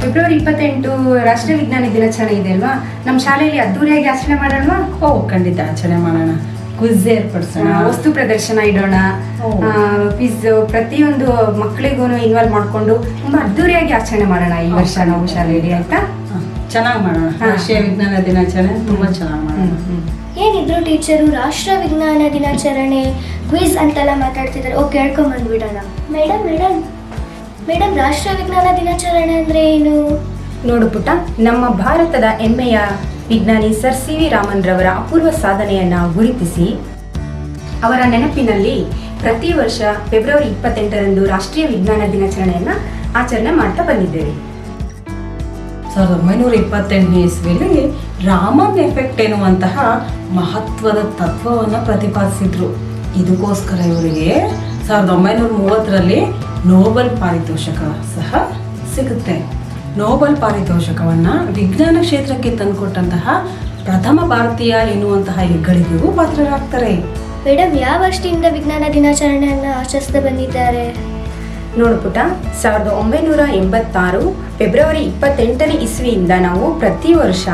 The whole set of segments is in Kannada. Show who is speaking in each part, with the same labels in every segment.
Speaker 1: ಫೆಬ್ರವರಿ 28 ರಾಷ್ಟ್ರೀಯ ವಿಜ್ಞಾನ ದಿನಾಚರಣೆ ಇದೆ ಅಲ್ವಾ? ನಮ್ಮ ಶಾಲೆಯಲ್ಲಿ ಅದ್ದೂರಿಯಾಗಿ ಆಚರಣೆ ಮಾಡೋಣವಾ?
Speaker 2: ಖಂಡಿತ ಆಚರಣೆ ಮಾಡೋಣ. ಕ್ವಿಜ್ ಏರ್ಪಡಿಸೋಣ,
Speaker 1: ವಸ್ತು ಪ್ರದರ್ಶನ ಇಡೋಣ, ಕ್ವಿಜ್ ಪ್ರತಿಯೊಂದು ಮಕ್ಕಳಿಗೂ ಇನ್ವಾಲ್ವ್ ಮಾಡಿಕೊಂಡು ತುಂಬಾ ಅದ್ದೂರಿಯಾಗಿ ಆಚರಣೆ ಮಾಡೋಣ ಈ ವರ್ಷ ನಾವು ಶಾಲೆಯಲ್ಲಿ. ಆಯ್ತಾ?
Speaker 2: ಚೆನ್ನಾಗಿ ಮಾಡೋಣ. ರಾಷ್ಟ್ರೀಯ ವಿಜ್ಞಾನ ದಿನಾಚರಣೆ ತುಂಬಾ ಚೆನ್ನಾಗಿ ಮಾಡೋಣ.
Speaker 3: ಏನಿದ್ರು ಟೀಚರು ರಾಷ್ಟ್ರ ವಿಜ್ಞಾನ ದಿನಾಚರಣೆ ಕ್ವಿಜ್ ಅಂತೆಲ್ಲ ಮಾತಾಡ್ತಿದ್ದಾರೆ. ಓಕೆ, ಹೇಳ್ಕೊಂಬಂದ್ಬಿಡೋಣ. ಮೇಡಮ್ ರಾಷ್ಟ್ರ ವಿಜ್ಞಾನ ದಿನಾಚರಣೆ ಅಂದ್ರೆ ಏನು?
Speaker 1: ನೋಡು ಪುಟ್ಟ, ನಮ್ಮ ಭಾರತದ ಹೆಮ್ಮೆಯ ವಿಜ್ಞಾನಿ ಸರ್ ಸಿ ವಿ ರಾಮನ್ ರವರ ಅಪೂರ್ವ ಸಾಧನೆಯನ್ನ ಗುರುತಿಸಿ ಅವರ ನೆನಪಿನಲ್ಲಿ ಪ್ರತಿ ವರ್ಷ ಫೆಬ್ರವರಿ 28ರಂದು ರಾಷ್ಟ್ರೀಯ ವಿಜ್ಞಾನ ದಿನಾಚರಣೆಯನ್ನ ಆಚರಣೆ ಮಾಡ್ತಾ ಬಂದಿದ್ದೇವೆ.
Speaker 2: 1928ನೇ ಇಸ್ವಿಯಲ್ಲಿ ರಾಮನ್ ಎಫೆಕ್ಟ್ ಎನ್ನುವಂತಹ ಮಹತ್ವದ ತತ್ವವನ್ನು ಪ್ರತಿಪಾದಿಸಿದ್ರು. ಇದಕ್ಕೋಸ್ಕರ ಇವರಿಗೆ 1930ರಲ್ಲಿ ನೋಬೆಲ್ ಪಾರಿತೋಷಕ ಸಹ ಸಿಗುತ್ತೆ. ನೋಬೆಲ್ ಪಾರಿತೋಷಕವನ್ನ ವಿಜ್ಞಾನ ಕ್ಷೇತ್ರಕ್ಕೆ ತಂದುಕೊಟ್ಟಂತಹ ಪ್ರಥಮ ಭಾರತೀಯ ಎನ್ನುವಂತಹ ಹೆಗ್ಗಳಿಕೆಗೂ ಪಾತ್ರರಾಗ್ತಾರೆ.
Speaker 3: ಮೇಡಮ್, ಯಾವ ವರ್ಷದಿಂದ ವಿಜ್ಞಾನ ದಿನಾಚರಣೆಯನ್ನು ಆಚರಿಸ್ತಾ ಬಂದಿದ್ದಾರೆ?
Speaker 1: ನೋಡು ಪುಟ, 1986 ಫೆಬ್ರವರಿ 28ನೇ ಇಸ್ವಿಯಿಂದ ನಾವು ಪ್ರತಿ ವರ್ಷ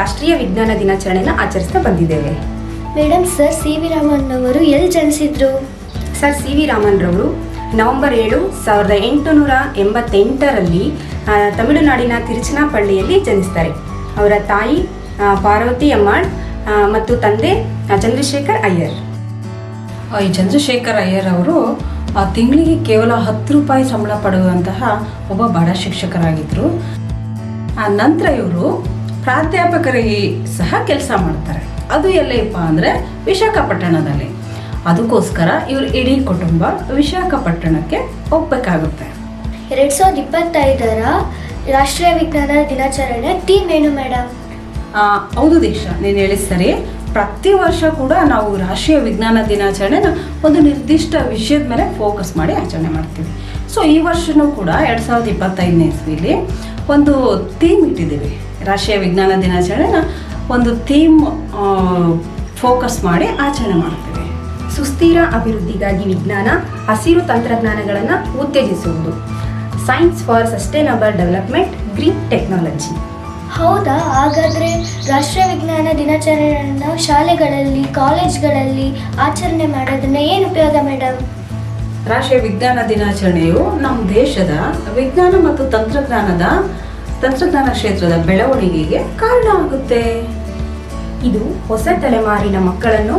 Speaker 1: ರಾಷ್ಟ್ರೀಯ ವಿಜ್ಞಾನ ದಿನಾಚರಣೆಯನ್ನು ಆಚರಿಸ್ತಾ ಬಂದಿದ್ದೇವೆ.
Speaker 3: Madam, sir C V Raman ಅವರು ಎಲ್ಲಿ ಜನಿಸಿದ್ರು?
Speaker 1: ಸರ್ ಸಿ ವಿ ರಾಮನ್ ರವರು ನವೆಂಬರ್ 7, 1888ರಲ್ಲಿ ತಮಿಳುನಾಡಿನ ತಿರುಚನಾಪಳ್ಳಿಯಲ್ಲಿ ಜನಿಸ್ತಾರೆ. ಅವರ ತಾಯಿ ಪಾರ್ವತಿ ಅಮ್ಮಾಳ್ ಮತ್ತು ತಂದೆ ಚಂದ್ರಶೇಖರ್ ಅಯ್ಯರ್.
Speaker 2: ಈ ಚಂದ್ರಶೇಖರ್ ಅಯ್ಯರ್ ಅವರು ತಿಂಗಳಿಗೆ ಕೇವಲ 10 ರೂಪಾಯಿ ಸಂಬಳ ಪಡೆಯುವಂತಹ ಒಬ್ಬ ಬಡ ಶಿಕ್ಷಕರಾಗಿದ್ದರು. ಆ ನಂತರ ಇವರು ಪ್ರಾಧ್ಯಾಪಕರಿಗೆ ಸಹ ಕೆಲಸ ಮಾಡ್ತಾರೆ. ಅದು ಎಲ್ಲಪ್ಪ ಅಂದರೆ ವಿಶಾಖಪಟ್ಟಣದಲ್ಲಿ. ಅದಕ್ಕೋಸ್ಕರ ಇವರು ಇಡೀ ಕುಟುಂಬ ವಿಶಾಖಪಟ್ಟಣಕ್ಕೆ ಹೋಗ್ಬೇಕಾಗುತ್ತೆ.
Speaker 3: 2025ರ ರಾಷ್ಟ್ರೀಯ ವಿಜ್ಞಾನ ದಿನಾಚರಣೆ ಥೀಮ್ ಏನು ಮೇಡಮ್?
Speaker 2: ಹೌದು ದೀಕ್ಷಾ, ನೀನು ಹೇಳಿದ ಸರಿ. ಪ್ರತಿ ವರ್ಷ ಕೂಡ ನಾವು ರಾಷ್ಟ್ರೀಯ ವಿಜ್ಞಾನ ದಿನಾಚರಣೆನ ಒಂದು ನಿರ್ದಿಷ್ಟ ವಿಷಯದ ಮೇಲೆ ಫೋಕಸ್ ಮಾಡಿ ಆಚರಣೆ ಮಾಡ್ತೀವಿ. ಸೊ ಈ ವರ್ಷವೂ ಕೂಡ 2025ನೇ ಇಸ್ವಿಲಿ ಒಂದು ಥೀಮ್ ಇಟ್ಟಿದ್ದೀವಿ. ರಾಷ್ಟ್ರೀಯ ವಿಜ್ಞಾನ ದಿನಾಚರಣೆನ ಒಂದು ಥೀಮ್ ಫೋಕಸ್ ಮಾಡಿ ಆಚರಣೆ ಮಾಡ್ತೀವಿ.
Speaker 1: ಸುಸ್ಥಿರ ಅಭಿವೃದ್ಧಿಗಾಗಿ ವಿಜ್ಞಾನ, ಹಸಿರು ತಂತ್ರಜ್ಞಾನಗಳನ್ನು ಉತ್ತೇಜಿಸುವುದು, science for sustainable development, green technology.
Speaker 3: ಹೌದಾ? ಹಾಗಾದರೆ ರಾಷ್ಟ್ರೀಯ ವಿಜ್ಞಾನ ದಿನಾಚರಣೆಯನ್ನು ಶಾಲೆಗಳಲ್ಲಿ, ಕಾಲೇಜ್ಗಳಲ್ಲಿ ಆಚರಣೆ ಮಾಡೋದನ್ನ ಏನು ಉಪಯೋಗ ಮೇಡಮ್?
Speaker 2: ರಾಷ್ಟ್ರೀಯ ವಿಜ್ಞಾನ ದಿನಾಚರಣೆಯು ನಮ್ಮ ದೇಶದ ವಿಜ್ಞಾನ ಮತ್ತು ತಂತ್ರಜ್ಞಾನ ಕ್ಷೇತ್ರದ ಬೆಳವಣಿಗೆಗೆ ಕಾರಣ ಆಗುತ್ತೆ.
Speaker 1: ಇದು ಹೊಸ ತಲೆಮಾರಿನ ಮಕ್ಕಳನ್ನು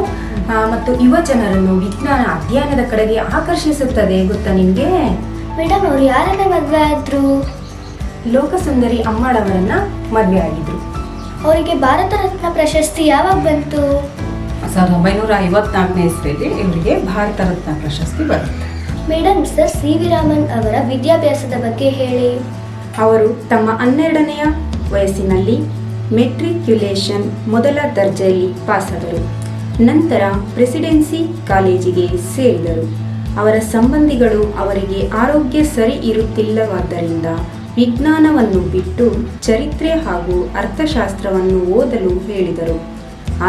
Speaker 1: ಮತ್ತು ಯುವ ಜನರನ್ನು ವಿಜ್ಞಾನ ಅಧ್ಯಯನದ ಕಡೆಗೆ ಆಕರ್ಷಿಸುತ್ತದೆ. ಗೊತ್ತಾ ನಿಮಗೆ?
Speaker 3: ಮೇಡಮ್, ಅವ್ರು ಯಾರನ್ನ ಮದುವೆ ಆದ್ರು?
Speaker 1: ಲೋಕಸುಂದರಿ ಅಮ್ಮಾಳ್ ಅವರನ್ನ ಮದುವೆ ಆಗಿದ್ರು.
Speaker 3: ಅವರಿಗೆ ಭಾರತ ರತ್ನ ಪ್ರಶಸ್ತಿ ಯಾವಾಗ ಬಂತು?
Speaker 2: 1954ನೇ ಇಸ್ವಿಯಲ್ಲಿ ಇವರಿಗೆ ಭಾರತ ರತ್ನ ಪ್ರಶಸ್ತಿ ಬರುತ್ತೆ.
Speaker 3: Madam, sir C V Raman ಅವರ ವಿದ್ಯಾಭ್ಯಾಸದ ಬಗ್ಗೆ ಹೇಳಿ.
Speaker 1: ಅವರು ತಮ್ಮ 12ನೆಯ ವಯಸ್ಸಿನಲ್ಲಿ ಮೆಟ್ರಿಕ್ಯುಲೇಷನ್ ಮೊದಲ ದರ್ಜೆಯಲ್ಲಿ ಪಾಸಾದರು. ನಂತರ ಪ್ರೆಸಿಡೆನ್ಸಿ ಕಾಲೇಜಿಗೆ ಸೇರಿದರು. ಅವರ ಸಂಬಂಧಿಗಳು ಅವರಿಗೆ ಆರೋಗ್ಯ ಸರಿ ಇರುತ್ತಿಲ್ಲವಾದ್ದರಿಂದ ವಿಜ್ಞಾನವನ್ನು ಬಿಟ್ಟು ಚರಿತ್ರೆ ಹಾಗೂ ಅರ್ಥಶಾಸ್ತ್ರವನ್ನು ಓದಲು ಹೇಳಿದರು.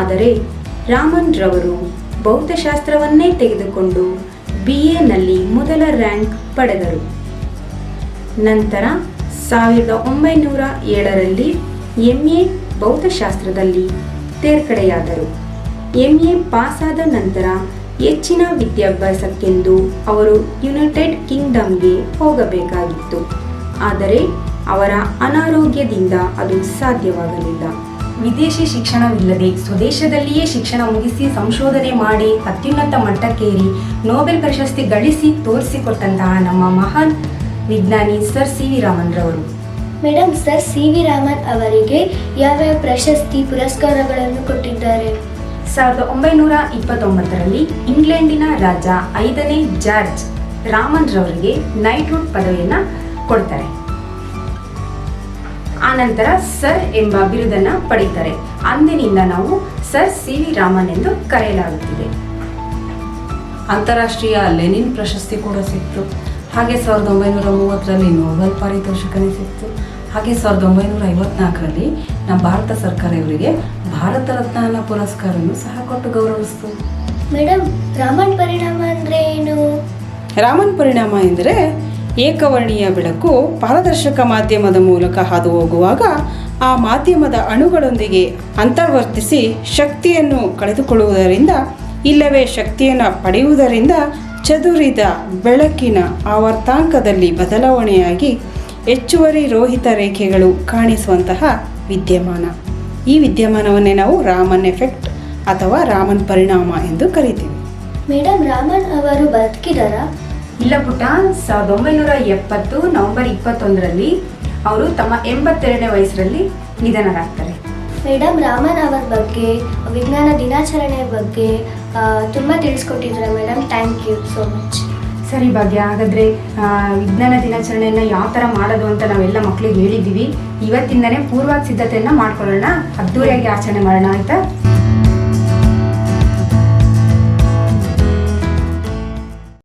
Speaker 1: ಆದರೆ ರಾಮನ್ ರವರು ಭೌತಶಾಸ್ತ್ರವನ್ನೇ ತೆಗೆದುಕೊಂಡು BAನಲ್ಲಿ ಮೊದಲ ರ್ಯಾಂಕ್ ಪಡೆದರು. ನಂತರ 1907ರಲ್ಲಿ MA ಭೌತಶಾಸ್ತ್ರದಲ್ಲಿ ತೇರ್ಗಡೆಯಾದರು. MA ಪಾಸಾದ ನಂತರ ಹೆಚ್ಚಿನ ವಿದ್ಯಾಭ್ಯಾಸಕ್ಕೆಂದು ಅವರು ಯುನೈಟೆಡ್ ಕಿಂಗ್ಡಮ್ಗೆ ಹೋಗಬೇಕಾಗಿತ್ತು. ಆದರೆ ಅವರ ಅನಾರೋಗ್ಯದಿಂದ ಅದು ಸಾಧ್ಯವಾಗಲಿಲ್ಲ. ವಿದೇಶಿ ಶಿಕ್ಷಣವಿಲ್ಲದೆ ಸ್ವದೇಶದಲ್ಲಿಯೇ ಶಿಕ್ಷಣ ಮುಗಿಸಿ ಸಂಶೋಧನೆ ಮಾಡಿ ಅತ್ಯುನ್ನತ ಮಟ್ಟಕ್ಕೇರಿ ನೋಬೆಲ್ ಪ್ರಶಸ್ತಿ ಗಳಿಸಿ ತೋರಿಸಿಕೊಟ್ಟಂತಹ ನಮ್ಮ ಮಹಾನ್ ವಿಜ್ಞಾನಿ ಸರ್ ಸಿ ವಿ ರಾಮನ್ ರವರು.
Speaker 3: Madam, sir C V Raman ಅವರಿಗೆ ಯಾವ್ಯಾವ ಪ್ರಶಸ್ತಿ ಪುರಸ್ಕಾರಗಳನ್ನು ಕೊಟ್ಟಿದ್ದಾರೆ?
Speaker 1: 1929ರಲ್ಲಿ ಇಂಗ್ಲೆಂಡಿನ ರಾಜ 5ನೇ ಜಾರ್ಜ್ ರಾಮನ್ ರವರಿಗೆ ನೈಟ್ಹುಡ್ ಪದವಿಯನ್ನು ಕೊಡ್ತಾರೆ. ಆನಂತರ ಸರ್ ಎಂಬ ಬಿರುದನ್ನು ಪಡೀತಾರೆ. ಅಂದಿನಿಂದ ನಾವು ಸರ್ ಸಿ ವಿ ರಾಮನ್ ಎಂದು ಕರೆಯಲಾಗುತ್ತಿದೆ.
Speaker 2: ಅಂತಾರಾಷ್ಟ್ರೀಯ ಲೆನಿನ್ ಪ್ರಶಸ್ತಿ ಕೂಡ ಸಿಕ್ತು. ಹಾಗೆ 1930ರಲ್ಲಿ ನೋಬೆಲ್ ಪಾರಿತೋಷಕನೇ ಸಿಕ್ತು. ಹಾಗೆ 1954ರಲ್ಲಿ ನಮ್ಮ ಭಾರತ ಸರ್ಕಾರ ಇವರಿಗೆ ಭಾರತ ರತ್ನ ಪುರಸ್ಕಾರವನ್ನು ಸಹ ಕೊಟ್ಟು ಗೌರವಿಸ್ತು.
Speaker 3: ಮೇಡಮ್, ರಾಮನ್ ಪರಿಣಾಮ ಅಂದರೆ ಏನು?
Speaker 2: ರಾಮನ್ ಪರಿಣಾಮ ಎಂದರೆ ಏಕವರ್ಣೀಯ ಬೆಳಕು ಪಾರದರ್ಶಕ ಮಾಧ್ಯಮದ ಮೂಲಕ ಹಾದು ಹೋಗುವಾಗ ಆ ಮಾಧ್ಯಮದ ಅಣುಗಳೊಂದಿಗೆ ಅಂತರ್ವರ್ತಿಸಿ ಶಕ್ತಿಯನ್ನು ಕಳೆದುಕೊಳ್ಳುವುದರಿಂದ ಇಲ್ಲವೇ ಶಕ್ತಿಯನ್ನು ಪಡೆಯುವುದರಿಂದ ಚದುರಿದ ಬೆಳಕಿನ ಆವರ್ತಾಂಕದಲ್ಲಿ ಬದಲಾವಣೆಯಾಗಿ ಹೆಚ್ಚುವರಿ ರೋಹಿತ ರೇಖೆಗಳು ಕಾಣಿಸುವಂತಹ ವಿದ್ಯಮಾನ. ಈ ವಿದ್ಯಮಾನವನ್ನೇ ನಾವು ರಾಮನ್ ಎಫೆಕ್ಟ್ ಅಥವಾ ರಾಮನ್ ಪರಿಣಾಮ ಎಂದು ಕರಿತೀವಿ.
Speaker 3: ಮೇಡಮ್, ರಾಮನ್ ಅವರು ಬದುಕಿದಾರಾ?
Speaker 1: ಇಲ್ಲ ಪುಟ್ಟ, 1970 ನವೆಂಬರ್ 21ರಲ್ಲಿ ಅವರು ತಮ್ಮ 82ನೇ ವಯಸ್ಸರಲ್ಲಿ ನಿಧನರಾಗ್ತಾರೆ.
Speaker 3: ಮೇಡಮ್, ರಾಮನ್ ಅವರ ಬಗ್ಗೆ, ವಿಜ್ಞಾನ ದಿನಾಚರಣೆ ಬಗ್ಗೆ ತುಂಬ ತಿಳಿಸ್ಕೊಟ್ಟಿದ್ದಾರೆ madam. Thank you so much.
Speaker 1: ಸರಿ ಭಾಗ್ಯ, ಹಾಗಾದರೆ ವಿಜ್ಞಾನ ದಿನಾಚರಣೆಯನ್ನು ಯಾವ ಥರ ಮಾಡೋದು ಅಂತ ನಾವೆಲ್ಲ ಮಕ್ಕಳಿಗೆ ಹೇಳಿದ್ದೀವಿ. ಇವತ್ತಿಂದನೇ ಪೂರ್ವ ಸಿದ್ಧತೆಯನ್ನು ಮಾಡ್ಕೊಳ್ಳೋಣ, ಅದ್ದೂರಿಯಾಗಿ ಆಚರಣೆ ಮಾಡೋಣ, ಆಯಿತಾ?